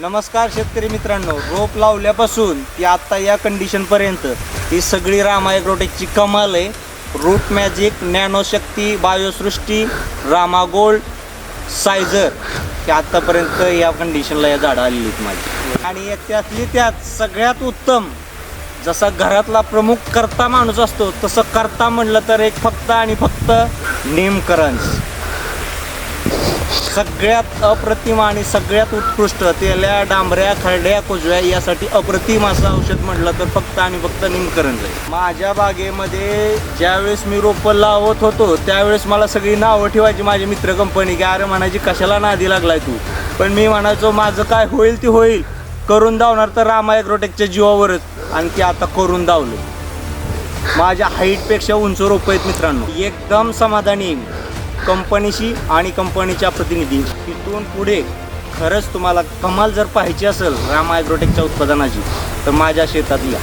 नमस्कार शेतकरी मित्रांनो, रोप लावल्यापासून ती आता या कंडिशनपर्यंत ही सगळी रामा ॲग्रोटेकची कमाल आहे. रूट मॅजिक, नॅनोशक्ती, बायोसृष्टी, रामा गोल्ड, सायझर हे आत्तापर्यंत या कंडिशनला या झाडं आलेली आहेत माझी. आणि त्यातली त्यात सगळ्यात उत्तम, जसा घरातला प्रमुख करता माणूस असतो तसं करता म्हणलं तर एक फक्त आणि फक्त नेमकरंज. सगळ्यात अप्रतिम आणि सगळ्यात उत्कृष्ट तेल्या, डांबऱ्या, खरड्या, कुजव्या यासाठी अप्रतिम असं औषध म्हटलं तर फक्त आणि फक्त निमकरंज आहे. माझ्या बागेमध्ये ज्यावेळेस मी रोपं लावत होतो त्यावेळेस मला सगळी नावं ठेवायची माझे मित्र कंपनी, की अरे म्हणायची कशाला नादी लागलाय तू. पण मी म्हणायचो माझं काय होईल ते होईल, करून दावणार तर रामा ॲग्रोटेकच्या जीवावरच. आणि ते आता करून दावलं. माझ्या हाईटपेक्षा उंच रोपं आहेत मित्रांनो. एकदम समाधानी कंपनीशी आणि कंपनीच्या प्रतिनिधींशी. इथून पुढे खरंच तुम्हाला कमाल जर पाहायची असेल रामा ॲग्रोटेकच्या उत्पादनाची तर माझ्या शेतात या.